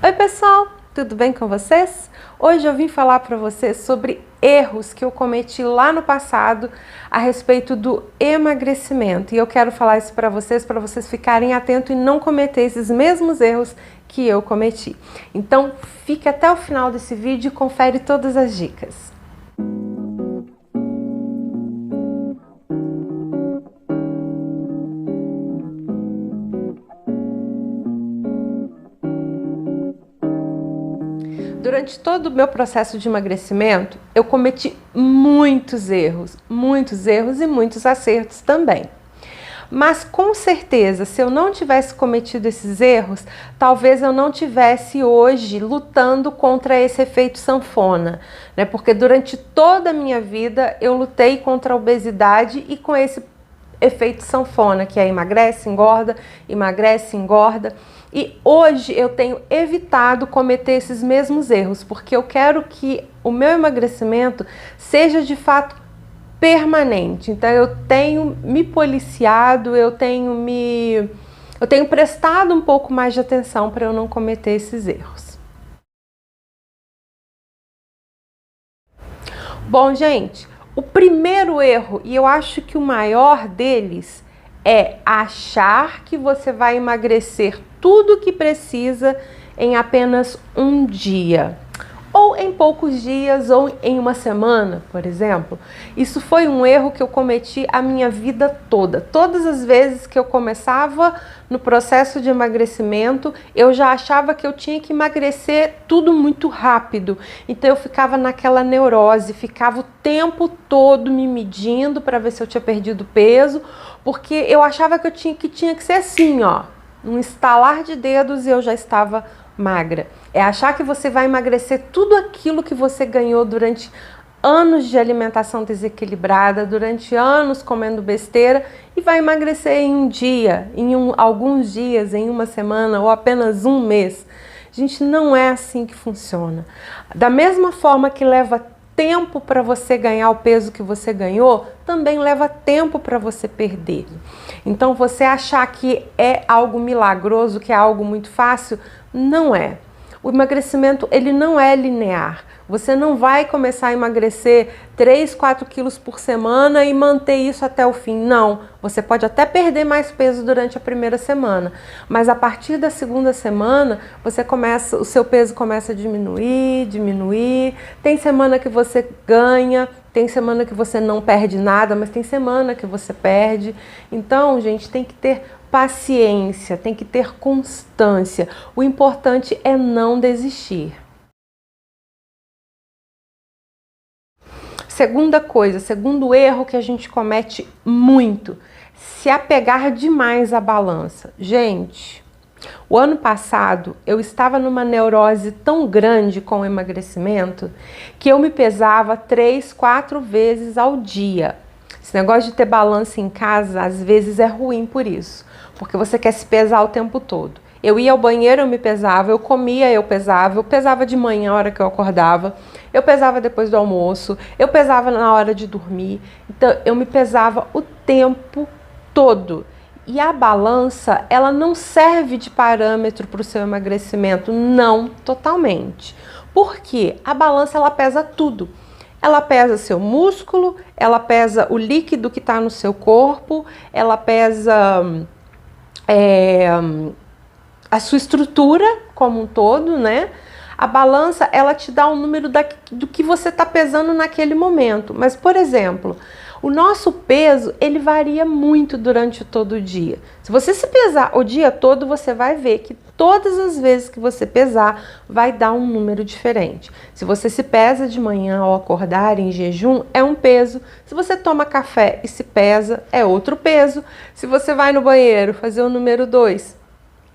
Oi pessoal, tudo bem com vocês? Hoje eu vim falar para vocês sobre erros que eu cometi lá no passado a respeito do emagrecimento. E eu quero falar isso para vocês ficarem atentos e não cometer esses mesmos erros que eu cometi. Então fique até o final desse vídeo e confere todas as dicas. Durante todo o meu processo de emagrecimento, eu cometi muitos erros e muitos acertos também. Mas com certeza, se eu não tivesse cometido esses erros, talvez eu não tivesse hoje lutando contra esse efeito sanfona, né? Porque durante toda a minha vida eu lutei contra a obesidade e com esse efeito sanfona, que é emagrece, engorda, emagrece, engorda. E hoje eu tenho evitado cometer esses mesmos erros, porque eu quero que o meu emagrecimento seja de fato permanente. Então eu tenho me policiado, eu tenho prestado um pouco mais de atenção para eu não cometer esses erros. Bom, gente, o primeiro erro, e eu acho que o maior deles, é achar que você vai emagrecer tudo o que precisa em apenas um dia, ou em poucos dias, ou em uma semana, por exemplo. Isso foi um erro que eu cometi a minha vida toda. Todas as vezes que eu começava no processo de emagrecimento, eu já achava que eu tinha que emagrecer tudo muito rápido. Então eu ficava naquela neurose, ficava o tempo todo me medindo para ver se eu tinha perdido peso, porque eu achava que tinha que ser assim, ó, um estalar de dedos e eu já estava magra. É achar que você vai emagrecer tudo aquilo que você ganhou durante anos de alimentação desequilibrada, durante anos comendo besteira, e vai emagrecer em um dia, alguns dias, em uma semana ou apenas um mês. Gente, não é assim que funciona. Da mesma forma que leva tempo para você ganhar o peso que você ganhou, também leva tempo para você perder. Então você achar que é algo milagroso, que é algo muito fácil, não é. O emagrecimento, ele não é linear. Você não vai começar a emagrecer 3, 4 quilos por semana e manter isso até o fim. Não. Você pode até perder mais peso durante a primeira semana, mas a partir da segunda semana, o seu peso começa a diminuir. Tem semana que você ganha, tem semana que você não perde nada, mas tem semana que você perde. Então, gente, tem que ter paciência, tem que ter constância. O importante é não desistir. Segunda coisa, segundo erro que a gente comete muito, se apegar demais à balança. Gente, o ano passado eu estava numa neurose tão grande com o emagrecimento que eu me pesava 3, 4 vezes ao dia. Esse negócio de ter balança em casa, às vezes é ruim por isso, porque você quer se pesar o tempo todo. Eu ia ao banheiro, eu me pesava, eu comia, eu pesava de manhã, a hora que eu acordava, eu pesava depois do almoço, eu pesava na hora de dormir. Então, eu me pesava o tempo todo. E a balança, ela não serve de parâmetro para o seu emagrecimento, não totalmente. Por quê? A balança, ela pesa tudo. Ela pesa seu músculo, ela pesa o líquido que está no seu corpo, ela pesa a sua estrutura como um todo, né? A balança, ela te dá um número do que você está pesando naquele momento. Mas, por exemplo, o nosso peso, ele varia muito durante todo o dia. Se você se pesar o dia todo, você vai ver que todas as vezes que você pesar, vai dar um número diferente. Se você se pesa de manhã ao acordar em jejum, é um peso. Se você toma café e se pesa, é outro peso. Se você vai no banheiro fazer o número 2,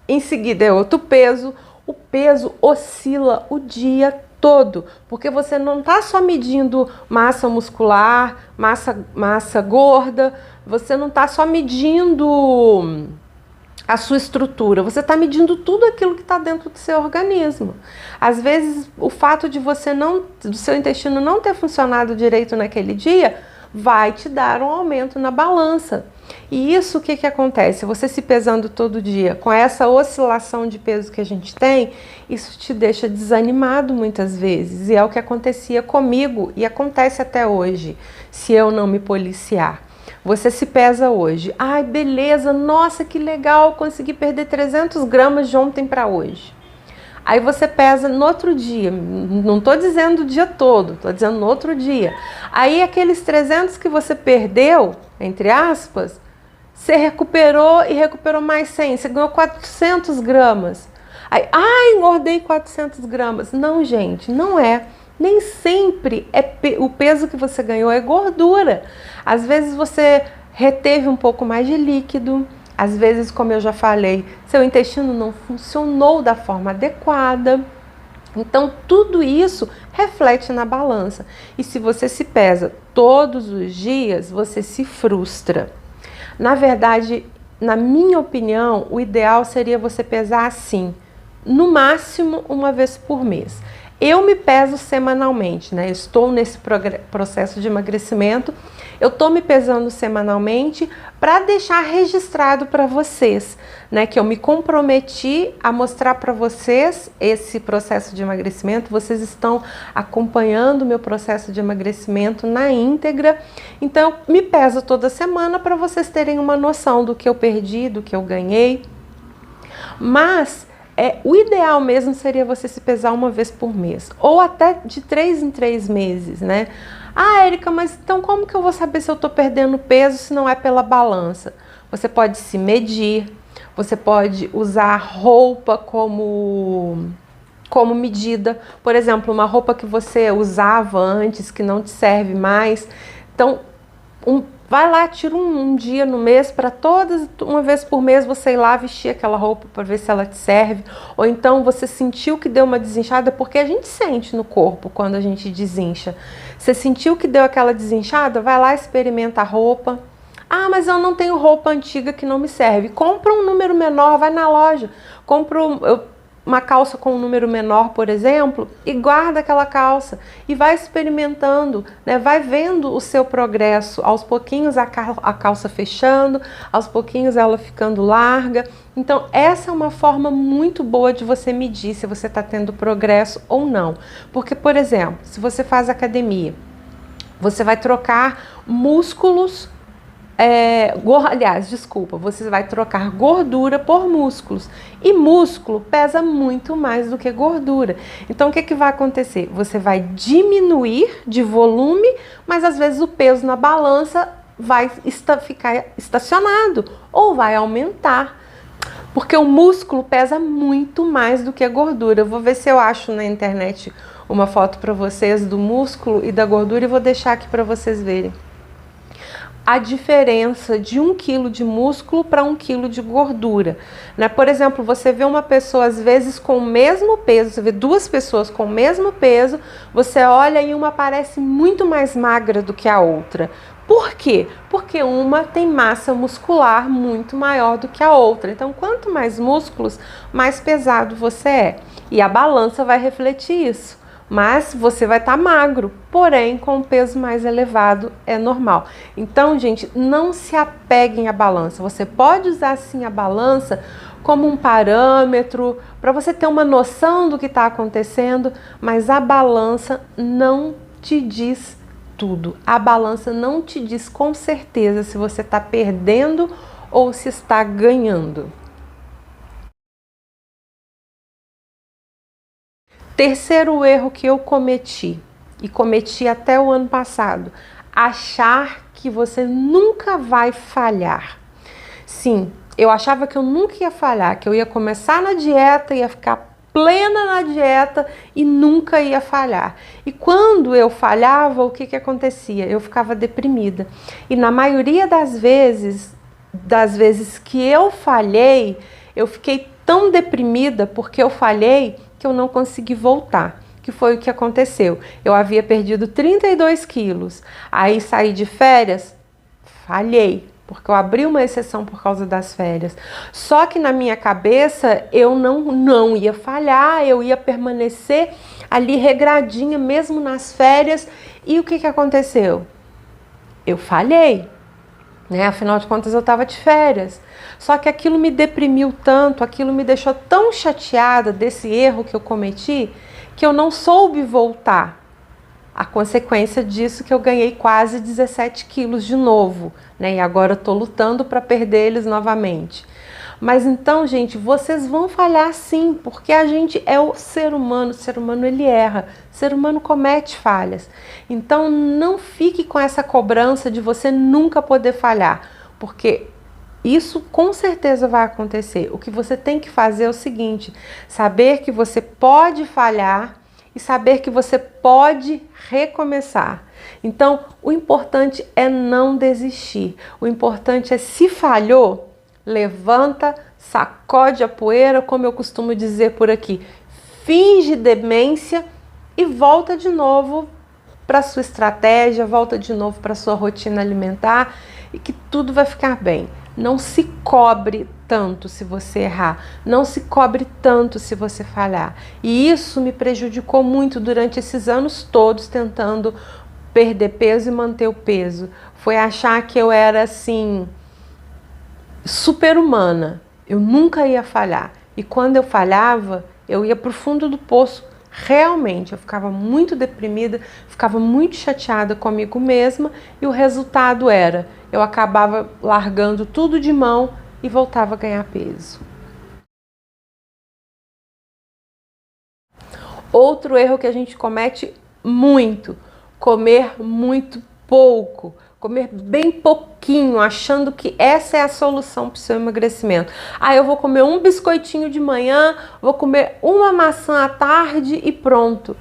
em seguida é outro peso. O peso oscila o dia todo, porque você não está só medindo massa muscular, massa gorda, você não está só medindo a sua estrutura, você está medindo tudo aquilo que está dentro do seu organismo. Às vezes, o fato de do seu intestino não ter funcionado direito naquele dia, vai te dar um aumento na balança. E isso, o que que acontece? Você se pesando todo dia, com essa oscilação de peso que a gente tem, isso te deixa desanimado muitas vezes. E é o que acontecia comigo e acontece até hoje, se eu não me policiar. Você se pesa hoje. Ai, beleza, nossa, que legal, consegui perder 300 gramas de ontem para hoje. Aí você pesa no outro dia, não estou dizendo o dia todo, estou dizendo no outro dia. Aí aqueles 300 que você perdeu, entre aspas, você recuperou e recuperou mais 100, você ganhou 400 gramas. Aí, engordei 400 gramas. Não, gente, não é. Nem sempre o peso que você ganhou é gordura. Às vezes você reteve um pouco mais de líquido. Às vezes, como eu já falei, seu intestino não funcionou da forma adequada. Então, tudo isso reflete na balança. E se você se pesa todos os dias, você se frustra. Na verdade, na minha opinião, o ideal seria você pesar assim, no máximo uma vez por mês. Eu me peso semanalmente, né? Eu estou nesse processo de emagrecimento. Eu estou me pesando semanalmente para deixar registrado para vocês, né? Que eu me comprometi a mostrar para vocês esse processo de emagrecimento. Vocês estão acompanhando o meu processo de emagrecimento na íntegra. Então, eu me peso toda semana para vocês terem uma noção do que eu perdi, do que eu ganhei. Mas o ideal mesmo seria você se pesar uma vez por mês, ou até de 3 em 3 meses, né? Ah, Érica, mas então como que eu vou saber se eu tô perdendo peso se não é pela balança? Você pode se medir, você pode usar roupa como medida. Por exemplo, uma roupa que você usava antes, que não te serve mais. Então, vai lá, tira um dia no mês para uma vez por mês você ir lá vestir aquela roupa para ver se ela te serve. Ou então você sentiu que deu uma desinchada, porque a gente sente no corpo quando a gente desincha. Você sentiu que deu aquela desinchada? Vai lá, experimenta a roupa. Ah, mas eu não tenho roupa antiga que não me serve. Compra um número menor, vai na loja. Compra uma calça com um número menor, por exemplo, e guarda aquela calça e vai experimentando, né? Vai vendo o seu progresso, aos pouquinhos a calça fechando, aos pouquinhos ela ficando larga. Então essa é uma forma muito boa de você medir se você está tendo progresso ou não. Porque, por exemplo, se você faz academia, você vai trocar músculos, você vai trocar gordura por músculos. E músculo pesa muito mais do que gordura. Então, o que vai acontecer? Você vai diminuir de volume, mas às vezes o peso na balança vai ficar estacionado ou vai aumentar. Porque o músculo pesa muito mais do que a gordura. Eu vou ver se eu acho na internet uma foto para vocês do músculo e da gordura e vou deixar aqui para vocês verem a diferença de 1 quilo de músculo para 1 quilo de gordura, né? Por exemplo, você vê uma pessoa às vezes com o mesmo peso, você vê 2 pessoas com o mesmo peso, você olha e uma parece muito mais magra do que a outra. Por quê? Porque uma tem massa muscular muito maior do que a outra. Então, quanto mais músculos, mais pesado você é. E a balança vai refletir isso. Mas você vai estar magro, porém com um peso mais elevado é normal. Então, gente, não se apeguem à balança. Você pode usar sim a balança como um parâmetro para você ter uma noção do que está acontecendo, mas a balança não te diz tudo. A balança não te diz com certeza se você está perdendo ou se está ganhando. Terceiro erro que eu cometi, e cometi até o ano passado, achar que você nunca vai falhar. Sim, eu achava que eu nunca ia falhar, que eu ia começar na dieta, ia ficar plena na dieta e nunca ia falhar. E quando eu falhava, o que acontecia? Eu ficava deprimida. E na maioria das vezes que eu falhei, eu fiquei tão deprimida porque eu falhei que eu não consegui voltar. Que foi o que aconteceu. Eu havia perdido 32 quilos. Aí saí de férias, falhei. Porque eu abri uma exceção por causa das férias. Só que na minha cabeça eu não ia falhar, eu ia permanecer ali regradinha mesmo nas férias. E o que aconteceu? Eu falhei. né? Afinal de contas eu estava de férias. Só que aquilo me deprimiu tanto, aquilo me deixou tão chateada desse erro que eu cometi, que eu não soube voltar. A consequência disso é que eu ganhei quase 17 quilos de novo, né? E agora eu tô lutando para perder eles novamente. Mas então, gente, vocês vão falhar sim, porque a gente é o ser humano ele erra, o ser humano comete falhas. Então não fique com essa cobrança de você nunca poder falhar, porque isso com certeza vai acontecer. O que você tem que fazer é o seguinte: saber que você pode falhar e saber que você pode recomeçar. Então, o importante é não desistir. O importante é, se falhou, levanta, sacode a poeira, como eu costumo dizer por aqui, finge demência e volta de novo para sua estratégia, volta de novo para sua rotina alimentar e que tudo vai ficar bem. Não se cobre tanto se você errar, não se cobre tanto se você falhar. E isso me prejudicou muito durante esses anos todos tentando perder peso e manter o peso. Foi achar que eu era assim, super-humana. Eu nunca ia falhar. E quando eu falhava, eu ia para o fundo do poço. Realmente, eu ficava muito deprimida, ficava muito chateada comigo mesma e o resultado era, eu acabava largando tudo de mão e voltava a ganhar peso. Outro erro que a gente comete muito, comer muito pouco. Comer bem pouquinho, achando que essa é a solução para o seu emagrecimento. Ah, eu vou comer um biscoitinho de manhã, vou comer uma maçã à tarde e pronto.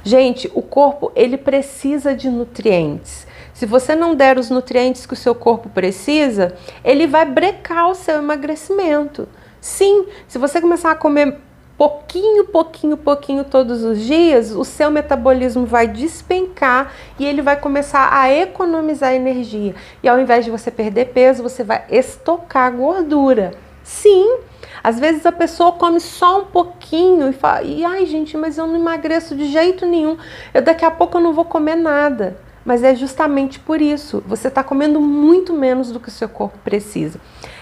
Gente, o corpo ele precisa de nutrientes. Se você não der os nutrientes que o seu corpo precisa, ele vai brecar o seu emagrecimento. Sim, se você começar a comer pouquinho todos os dias, o seu metabolismo vai despencar e ele vai começar a economizar energia. E ao invés de você perder peso, você vai estocar gordura. Sim, às vezes a pessoa come só um pouquinho e fala, ai gente, mas eu não emagreço de jeito nenhum, daqui a pouco eu não vou comer nada. Mas é justamente por isso, você está comendo muito menos do que o seu corpo precisa.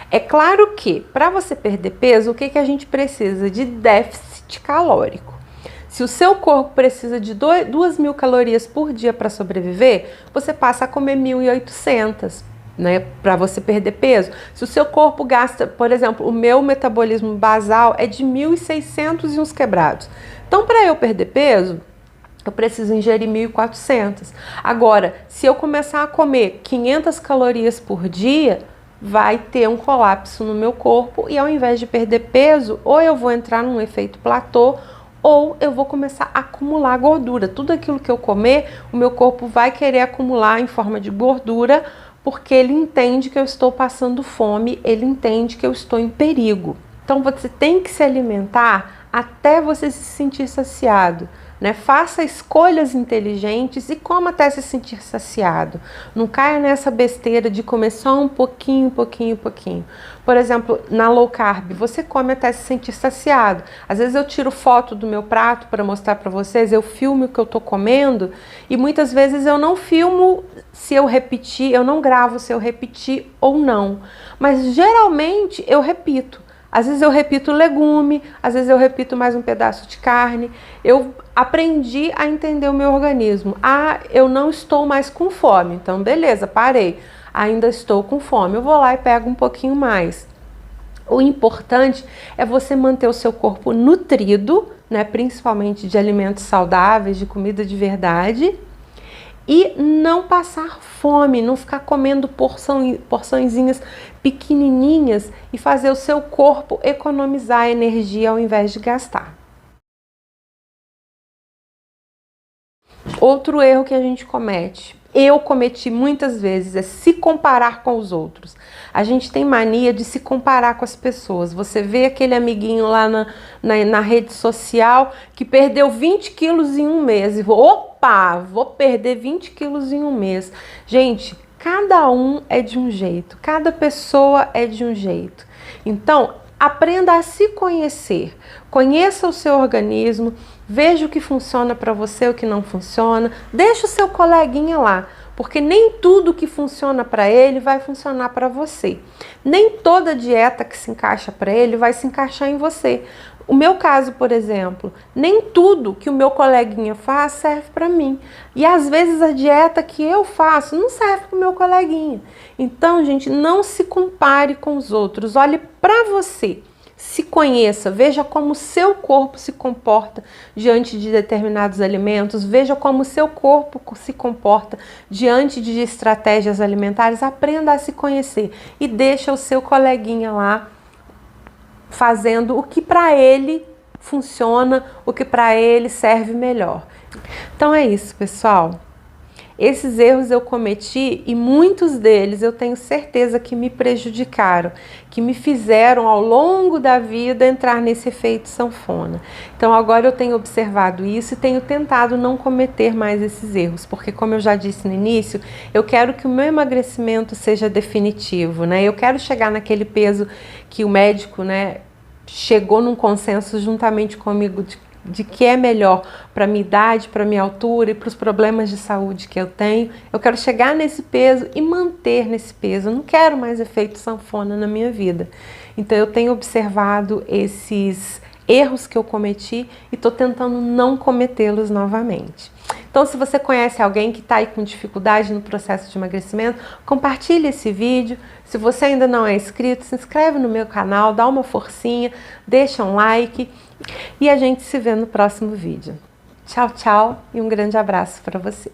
É claro que, para você perder peso, o que a gente precisa? De déficit calórico. Se o seu corpo precisa de 2.000 calorias por dia para sobreviver, você passa a comer 1.800, né, para você perder peso. Se o seu corpo gasta, por exemplo, o meu metabolismo basal é de 1.600 e uns quebrados. Então, para eu perder peso, eu preciso ingerir 1.400. Agora, se eu começar a comer 500 calorias por dia, vai ter um colapso no meu corpo e ao invés de perder peso, ou eu vou entrar num efeito platô, ou eu vou começar a acumular gordura. Tudo aquilo que eu comer, o meu corpo vai querer acumular em forma de gordura, porque ele entende que eu estou passando fome, ele entende que eu estou em perigo. Então você tem que se alimentar até você se sentir saciado, né? Faça escolhas inteligentes e coma até se sentir saciado. Não caia nessa besteira de comer só um pouquinho. Por exemplo, na low carb, você come até se sentir saciado. Às vezes eu tiro foto do meu prato para mostrar para vocês, eu filmo o que eu tô comendo e muitas vezes eu não filmo se eu repetir, eu não gravo se eu repetir ou não. Mas geralmente eu repito. Às vezes eu repito legume, às vezes eu repito mais um pedaço de carne. Eu aprendi a entender o meu organismo. Ah, eu não estou mais com fome, então beleza, parei. Ainda estou com fome, eu vou lá e pego um pouquinho mais. O importante é você manter o seu corpo nutrido, né, principalmente de alimentos saudáveis, de comida de verdade. E não passar fome, não ficar comendo porçõezinhas pequenininhas e fazer o seu corpo economizar energia ao invés de gastar. Outro erro que a gente comete, eu cometi muitas vezes, é se comparar com os outros. A gente tem mania de se comparar com as pessoas. Você vê aquele amiguinho lá na rede social que perdeu 20 quilos em um mês e vou perder 20 quilos em um mês. Gente, cada um é de um jeito, cada pessoa é de um jeito. Então, aprenda a se conhecer, conheça o seu organismo, veja o que funciona para você, o que não funciona, deixa o seu coleguinha lá. porque nem tudo que funciona para ele vai funcionar para você. Nem toda dieta que se encaixa para ele vai se encaixar em você. O meu caso, por exemplo, nem tudo que o meu coleguinha faz serve para mim. E às vezes a dieta que eu faço não serve para o meu coleguinha. Então, gente, não se compare com os outros. Olhe para você. Se conheça, veja como o seu corpo se comporta diante de determinados alimentos, veja como o seu corpo se comporta diante de estratégias alimentares, aprenda a se conhecer e deixa o seu coleguinha lá fazendo o que para ele funciona, o que para ele serve melhor. Então é isso, pessoal. Esses erros eu cometi e muitos deles eu tenho certeza que me prejudicaram, que me fizeram ao longo da vida entrar nesse efeito sanfona. Então agora eu tenho observado isso e tenho tentado não cometer mais esses erros, porque como eu já disse no início, eu quero que o meu emagrecimento seja definitivo, né? Eu quero chegar naquele peso que o médico, né, chegou num consenso juntamente comigo de que é melhor para minha idade, para minha altura e para os problemas de saúde que eu tenho. Eu quero chegar nesse peso e manter nesse peso. Eu não quero mais efeito sanfona na minha vida. Então eu tenho observado esses erros que eu cometi e estou tentando não cometê-los novamente. Então, se você conhece alguém que está aí com dificuldade no processo de emagrecimento, compartilhe esse vídeo. Se você ainda não é inscrito, se inscreve no meu canal, dá uma forcinha, deixa um like e a gente se vê no próximo vídeo. Tchau, tchau e um grande abraço para você.